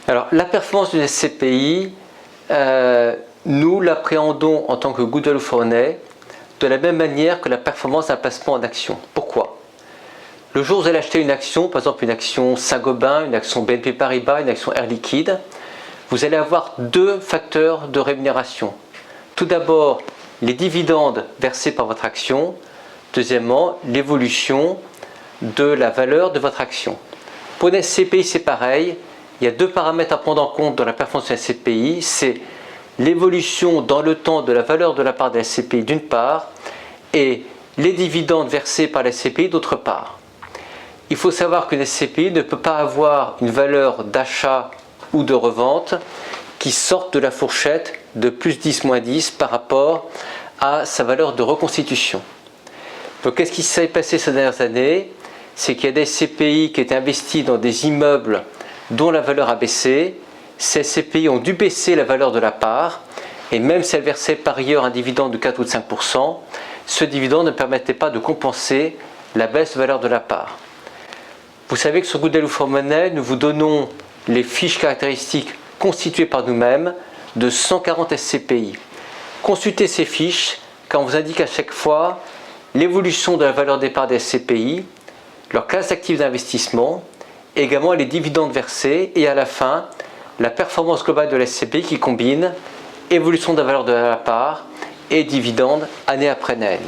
Alors, la performance d'une SCPI, nous l'appréhendons en tant que Goodwell Fournay de la même manière que la performance d'un placement en action. Pourquoi? Le jour où vous allez acheter une action, par exemple une action Saint-Gobain, une action BNP Paribas, une action Air Liquide, vous allez avoir deux facteurs de rémunération. Tout d'abord, les dividendes versés par votre action. Deuxièmement, l'évolution de la valeur de votre action. Pour une SCPI, c'est pareil. Il y a deux paramètres à prendre en compte dans la performance de la SCPI. C'est l'évolution dans le temps de la valeur de la part de la SCPI d'une part et les dividendes versés par la SCPI d'autre part. Il faut savoir qu'une SCPI ne peut pas avoir une valeur d'achat ou de revente qui sorte de la fourchette de plus 10, moins 10 par rapport à sa valeur de reconstitution. Donc qu'est-ce qui s'est passé ces dernières années? C'est qu'il y a des SCPI qui étaient investis dans des immeubles dont la valeur a baissé. Ces SCPI ont dû baisser la valeur de la part, et même si elles versaient par ailleurs un dividende de 4 ou de 5%, ce dividende ne permettait pas de compenser la baisse de valeur de la part. Vous savez que sur Goodwell Fournay, nous vous donnons les fiches caractéristiques constituées par nous-mêmes de 140 SCPI. Consultez ces fiches car on vous indique à chaque fois l'évolution de la valeur des parts des SCPI, leur classe d'actifs d'investissement, également les dividendes versés et à la fin, la performance globale de la SCPI qui combine évolution de la valeur de la part et dividendes année après année.